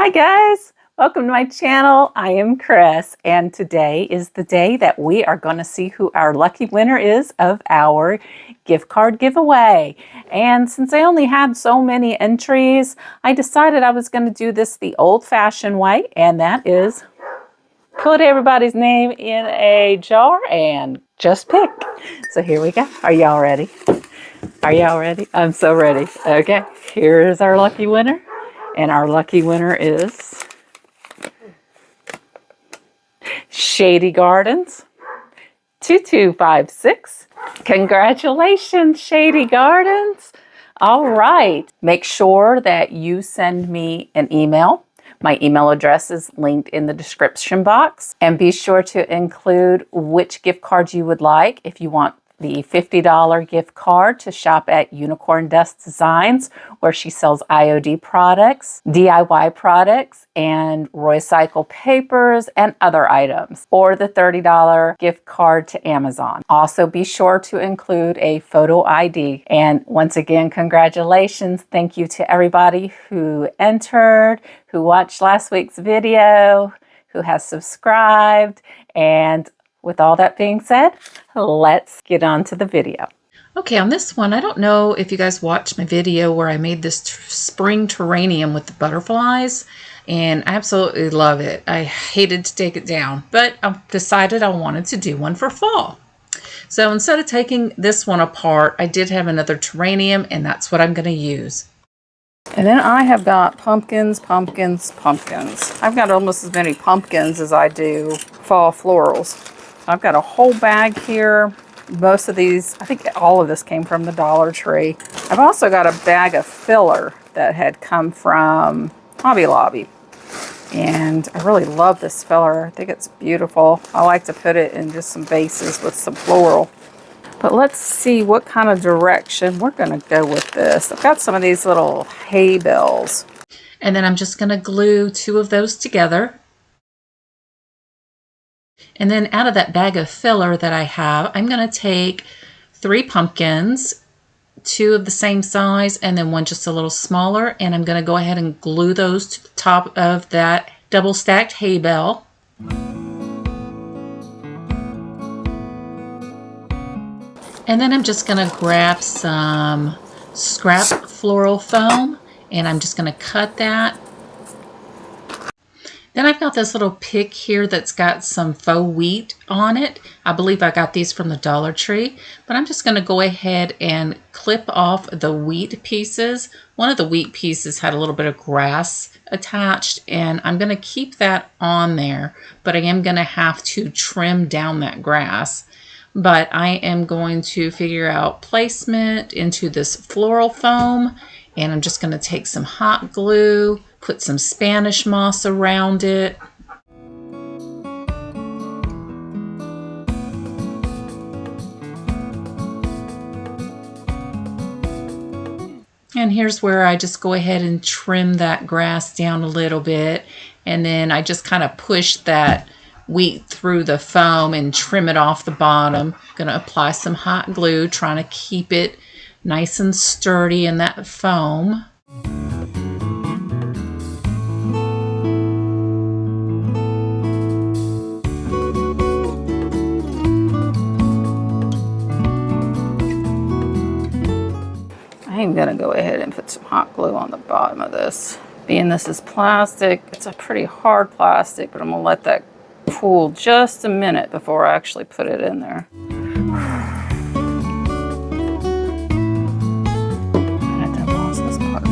Hi guys, welcome to my channel. I am Cris, and today is the day that we are going to see who our lucky winner is of our gift card giveaway. And since I only had so many entries, I decided I was going to do this the old-fashioned way, and that is put everybody's name in a jar and just pick. So here we go. Are y'all ready? Are y'all ready? I'm so ready. Okay, here's our lucky winner. And our lucky winner is Shady Gardens 2256. Congratulations, Shady Gardens. All right. Make sure that you send me an email. My email address is linked in the description box. And be sure to include which gift card you would like. If you want the $50 gift card to shop at Unicorn Dust Designs, where she sells IOD products, DIY products, and Roycycle papers and other items, or the $30 gift card to Amazon. Also, be sure to include a photo ID. And once again, congratulations. Thank you to everybody who entered, who watched last week's video, who has subscribed, and with all that being said, let's get on to the video. Okay, on this one, I don't know if you guys watched my video where I made this spring terrarium with the butterflies, and I absolutely love it. I hated to take it down, but I decided I wanted to do one for fall. So instead of taking this one apart, I did have another terrarium, and that's what I'm going to use. And then I have got pumpkins, pumpkins, pumpkins. I've got almost as many pumpkins as I do fall florals. I've got a whole bag here. Most of these, I think all of this came from the Dollar Tree. I've also got a bag of filler that had come from Hobby Lobby. And I really love this filler. I think it's beautiful. I like to put it in just some vases with some floral. But let's see what kind of direction we're going to go with this. I've got some of these little hay bales. And then I'm just going to glue two of those together. And then out of that bag of filler that I have, I'm going to take 3 pumpkins, 2 of the same size, and then one just a little smaller. And I'm going to go ahead and glue those to the top of that double stacked hay bale. And then I'm just going to grab some scrap floral foam, and I'm just going to cut that. Then I've got this little pick here that's got some faux wheat on it. I believe I got these from the Dollar Tree, but I'm just going to go ahead and clip off the wheat pieces. One of the wheat pieces had a little bit of grass attached, and I'm going to keep that on there, but I am going to have to trim down that grass. But I am going to figure out placement into this floral foam, and I'm just going to take some hot glue, put some Spanish moss around it. And here's where I just go ahead and trim that grass down a little bit, and then I just kind of push that wheat through the foam and trim it off the bottom. I'm going to apply some hot glue, trying to keep it nice and sturdy in that foam. I'm going to go ahead and put some hot glue on the bottom of this. Being this is plastic, it's a pretty hard plastic, but I'm going to let that cool just a minute before I actually put it in there. I done lost this part.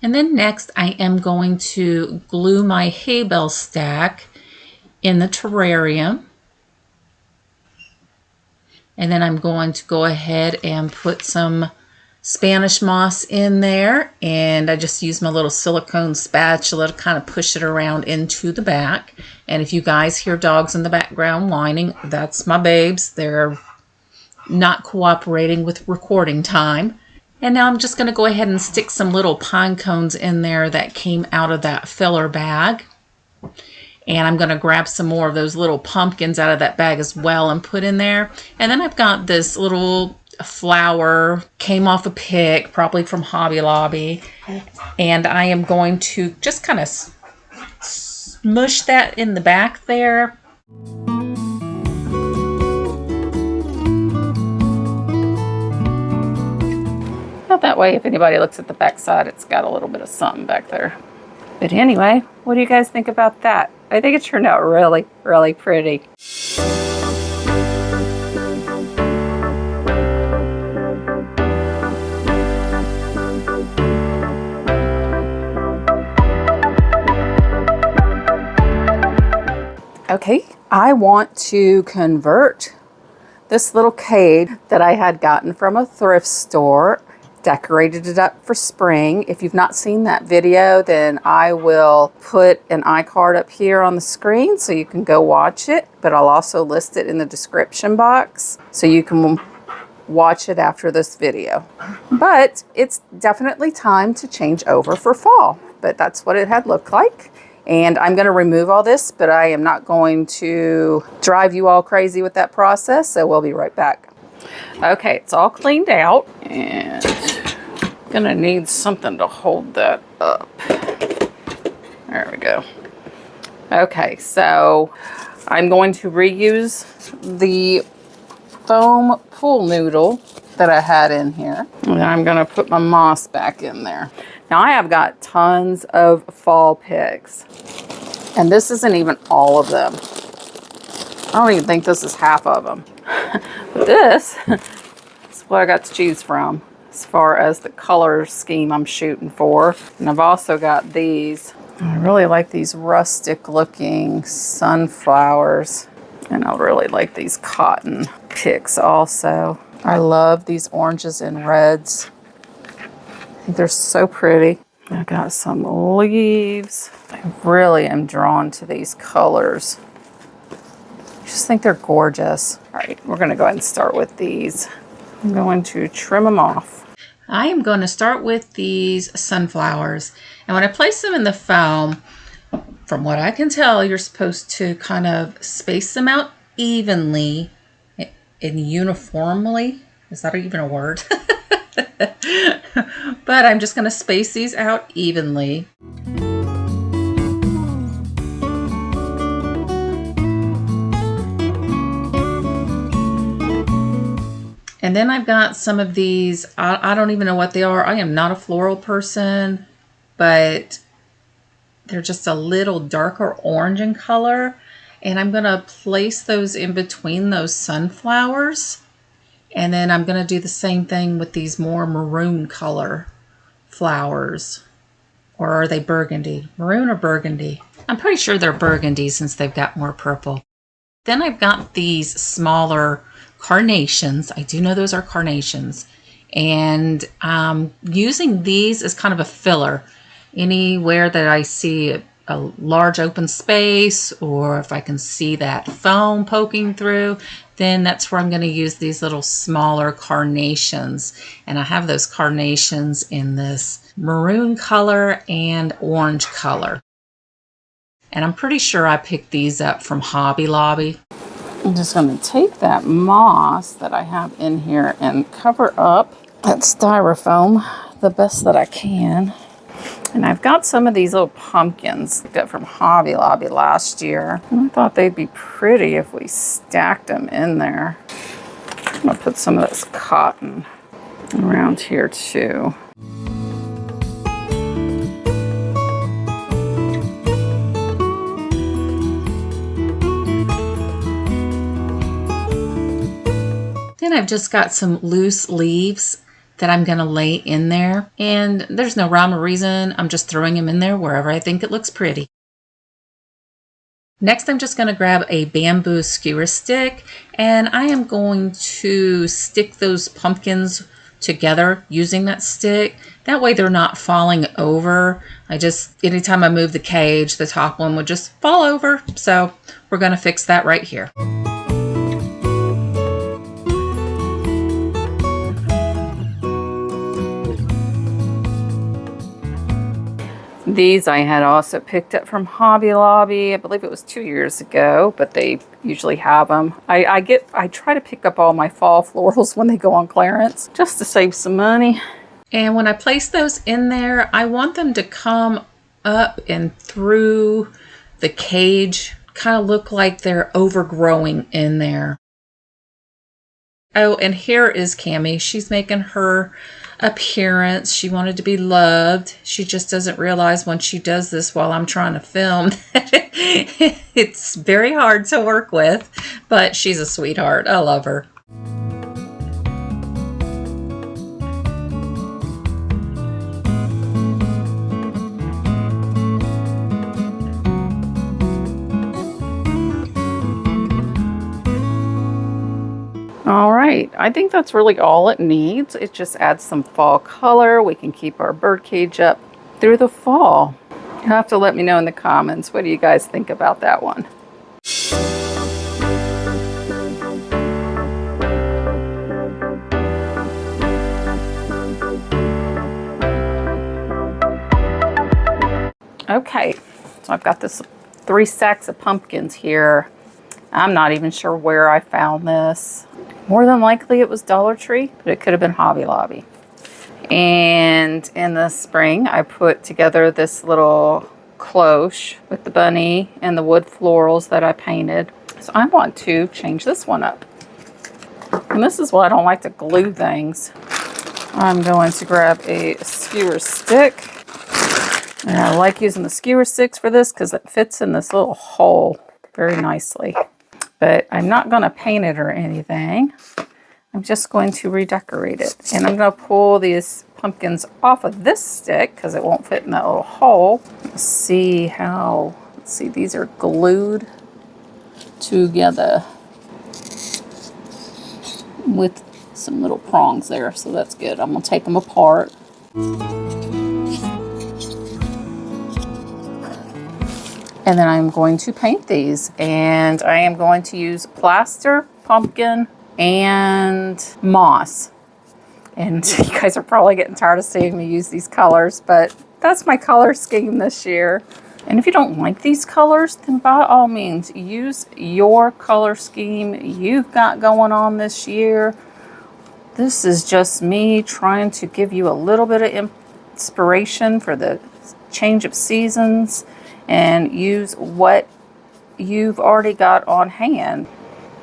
And then next I am going to glue my hay bale stack in the terrarium. And then I'm going to go ahead and put some Spanish moss in there, and I just use my little silicone spatula to kind of push it around into the back. And if you guys hear dogs in the background whining, that's my babes. They're not cooperating with recording time. And now I'm just going to go ahead and stick some little pine cones in there that came out of that filler bag. And I'm going to grab some more of those little pumpkins out of that bag as well and put in there. And then I've got this little flower came off a pick, probably from Hobby Lobby. And I am going to just kind of smush that in the back there. That way, if anybody looks at the back side, it's got a little bit of something back there. But anyway, what do you guys think about that? I think it turned out really, really pretty. Okay, I want to convert this little cage that I had gotten from a thrift store. Decorated it up for spring. If you've not seen that video, then I will put an iCard up here on the screen so you can go watch it, but I'll also list it in the description box so you can watch it after this video. But it's definitely time to change over for fall, but that's what it had looked like. And I'm going to remove all this, but I am not going to drive you all crazy with that process, so we'll be right back. Okay, it's all cleaned out, and I'm gonna need something to hold that up. There we go. Okay, so I'm going to reuse the foam pool noodle that I had in here, and I'm gonna put my moss back in there. Now I have got tons of fall picks, and this isn't even all of them. I don't even think this is half of them. But this is what I got to choose from as far as the color scheme I'm shooting for. And I've also got these. I really like these rustic looking sunflowers. And I really like these cotton picks also. I love these oranges and reds. I think they're so pretty. I got some leaves. I really am drawn to these colors. I just think they're gorgeous. All right, we're gonna go ahead and start with these. I'm going to trim them off. I am going to start with these sunflowers. And when I place them in the foam, from what I can tell, you're supposed to kind of space them out evenly and uniformly. Is that even a word? But I'm just gonna space these out evenly. And then I've got some of these, I don't even know what they are. I am not a floral person, but they're just a little darker orange in color. And I'm gonna place those in between those sunflowers. And then I'm gonna do the same thing with these more maroon color flowers. Or are they burgundy? Maroon or burgundy? I'm pretty sure they're burgundy since they've got more purple. Then I've got these smaller carnations. I do know those are carnations. And using these as kind of a filler. Anywhere that I see a large open space, or if I can see that foam poking through, then that's where I'm going to use these little smaller carnations. And I have those carnations in this maroon color and orange color. And I'm pretty sure I picked these up from Hobby Lobby. I'm just going to take that moss that I have in here and cover up that styrofoam the best that I can. And I've got some of these little pumpkins got from Hobby Lobby last year. And I thought they'd be pretty if we stacked them in there. I'm going to put some of this cotton around here too. Then I've just got some loose leaves that I'm going to lay in there. And there's no rhyme or reason. I'm just throwing them in there wherever I think it looks pretty. Next, I'm just going to grab a bamboo skewer stick, and I am going to stick those pumpkins together using that stick. That way they're not falling over. Anytime I move the cage, the top one would just fall over. So we're going to fix that right here. These I had also picked up from Hobby Lobby. I believe it was 2 years ago, but they usually have them. I try to pick up all my fall florals when they go on clearance just to save some money. And when I place those in there, I want them to come up and through the cage, kind of look like they're overgrowing in there. Oh, and here is Cammie. She's making her appearance. She wanted to be loved. She just doesn't realize when she does this while I'm trying to film that it's very hard to work with, but she's a sweetheart. I love her. All right, I think that's really all it needs. It just adds some fall color. We can keep our birdcage up through the fall. You'll have to let me know in the comments. What do you guys think about that one? Okay, so I've got this 3 stacks of pumpkins here. I'm not even sure where I found this. More than likely it was Dollar Tree, but it could have been Hobby Lobby. And in the spring, I put together this little cloche with the bunny and the wood florals that I painted. So I want to change this one up. And this is why I don't like to glue things. I'm going to grab a skewer stick. And I like using the skewer sticks for this because it fits in this little hole very nicely. But I'm not going to paint it or anything. I'm just going to redecorate it. And I'm going to pull these pumpkins off of this stick because it won't fit in that little hole. Let's see, these are glued together with some little prongs there. So that's good. I'm going to take them apart. And then I'm going to paint these, and I am going to use plaster, pumpkin, and moss. And you guys are probably getting tired of seeing me use these colors, but that's my color scheme this year. And if you don't like these colors, then by all means, use your color scheme you've got going on this year. This is just me trying to give you a little bit of inspiration for the change of seasons, and use what you've already got on hand.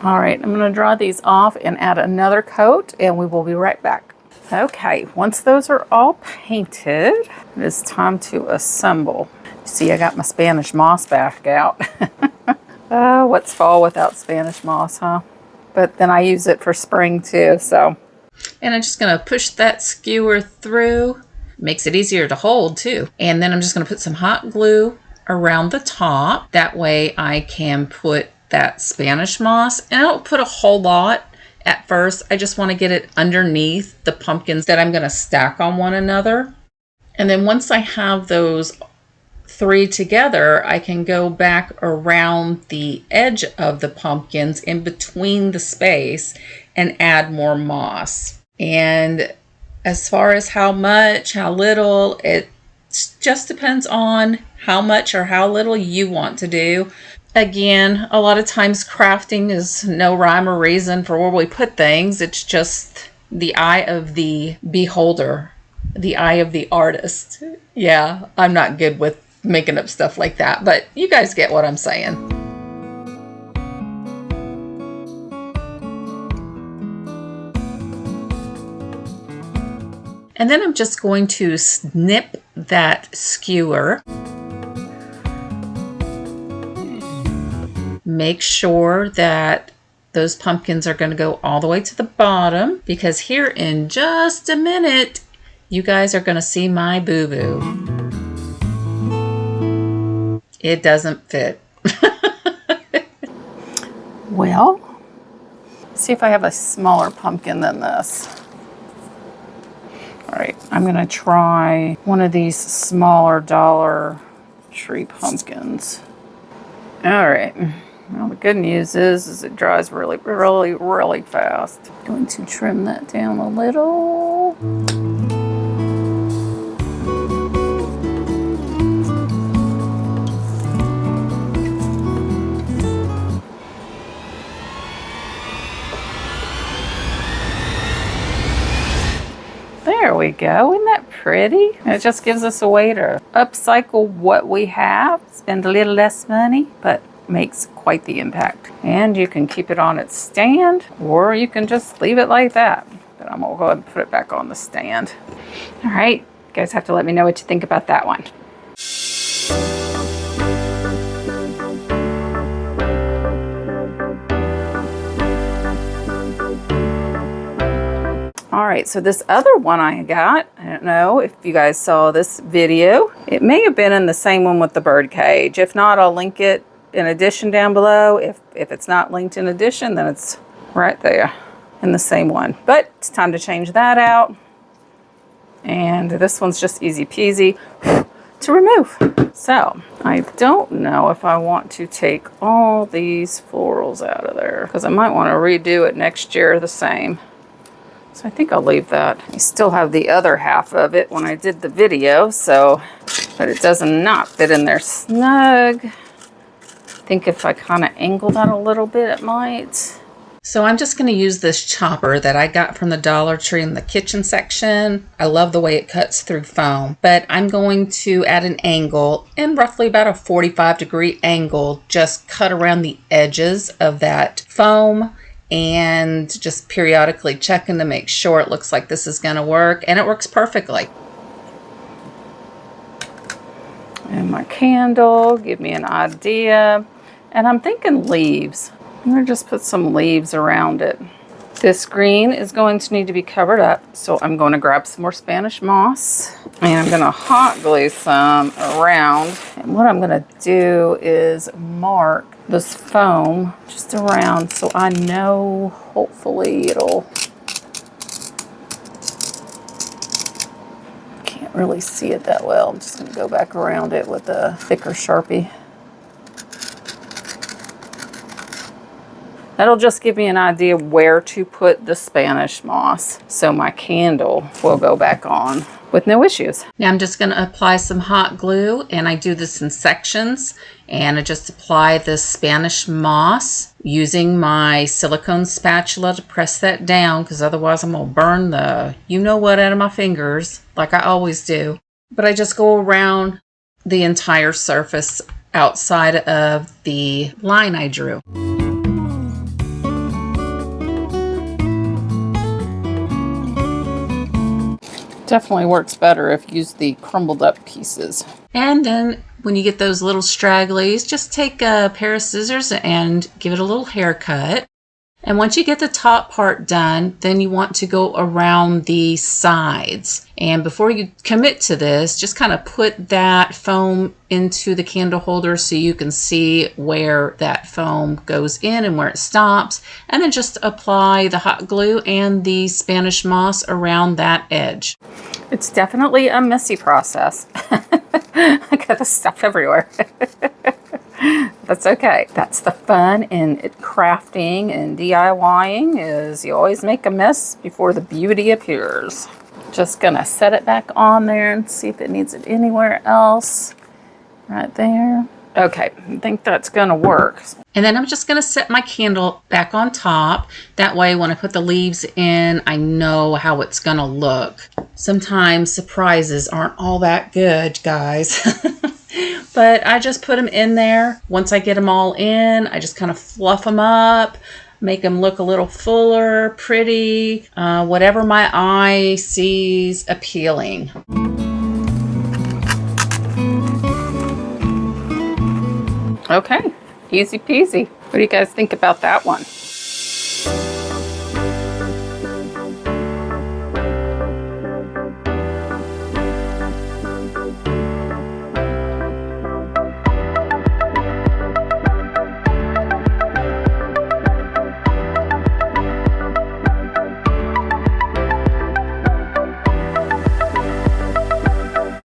All right, I'm going to draw these off and add another coat, and we will be right back. Okay, once those are all painted, it is time to assemble. See, I got my Spanish moss back out. What's fall without Spanish moss, huh? But then I use it for spring too, so. And I'm just going to push that skewer through. Makes it easier to hold too. And then I'm just going to put some hot glue around the top. That way I can put that Spanish moss, and I don't put a whole lot at first. I just want to get it underneath the pumpkins that I'm going to stack on one another. And then once I have those 3 together, I can go back around the edge of the pumpkins in between the space and add more moss. And as far as how much, how little, it just depends on how much or how little you want to do. Again, a lot of times crafting is no rhyme or reason for where we put things. It's just the eye of the beholder, the eye of the artist. Yeah, I'm not good with making up stuff like that, but you guys get what I'm saying. And then I'm just going to snip that skewer. Make sure that those pumpkins are going to go all the way to the bottom, because here in just a minute, you guys are going to see my boo-boo. It doesn't fit. Well, let's see if I have a smaller pumpkin than this. All right, I'm going to try one of these smaller Dollar Tree pumpkins. All right. Well, the good news is it dries really, really, really fast. I'm going to trim that down a little. There we go. Isn't that pretty? It just gives us a way to upcycle what we have, spend a little less money, but makes quite the impact. And you can keep it on its stand, or you can just leave it like that. But I'm gonna go ahead and put it back on the stand. All right, you guys have to let me know what you think about that one. All right, so this other one I got, I don't know if you guys saw this video. It may have been in the same one with the birdcage. If not, I'll link it in addition down below. If it's not linked in addition, then it's right there in the same one. But it's time to change that out. And this one's just easy peasy to remove. So I don't know if I want to take all these florals out of there, because I might want to redo it next year the same. So I think I'll leave that. I still have the other half of it when I did the video, so, but it does not fit in there snug. I think if I kind of angle that a little bit, it might. So I'm just going to use this chopper that I got from the Dollar Tree in the kitchen section. I love the way it cuts through foam, but I'm going to add an angle and roughly about a 45-degree angle, just cut around the edges of that foam, and just periodically checking to make sure it looks like this is going to work, and it works perfectly. And my candle, give me an idea. And I'm thinking leaves. I'm going to just put some leaves around it. This green is going to need to be covered up, so I'm going to grab some more Spanish moss, and I'm going to hot glue some around. And what I'm going to do is mark this foam just around so I know hopefully it'll, can't really see it that well. I'm just going to go back around it with a thicker Sharpie. That'll just give me an idea where to put the Spanish moss, so my candle will go back on with no issues. Now I'm just going to apply some hot glue, and I do this in sections, and I just apply this Spanish moss using my silicone spatula to press that down, because otherwise I'm going to burn the you-know-what out of my fingers, like I always do. But I just go around the entire surface outside of the line I drew. Definitely works better if you use the crumbled up pieces. And then when you get those little stragglies, just take a pair of scissors and give it a little haircut. And once you get the top part done, then you want to go around the sides. And before you commit to this, just kind of put that foam into the candle holder so you can see where that foam goes in and where it stops. And then just apply the hot glue and the Spanish moss around that edge. It's definitely a messy process. I got the stuff everywhere. That's okay. That's the fun in crafting and DIYing, is you always make a mess before the beauty appears. Just gonna set it back on there and see if it needs it anywhere else. Right there. Okay, I think that's gonna work. And then I'm just gonna set my candle back on top. That way when I put the leaves in, I know how it's gonna look. Sometimes surprises aren't all that good, guys. But I just put them in there. Once I get them all in, I just kind of fluff them up, make them look a little fuller, pretty, whatever my eye sees appealing. Okay, easy peasy. What do you guys think about that one?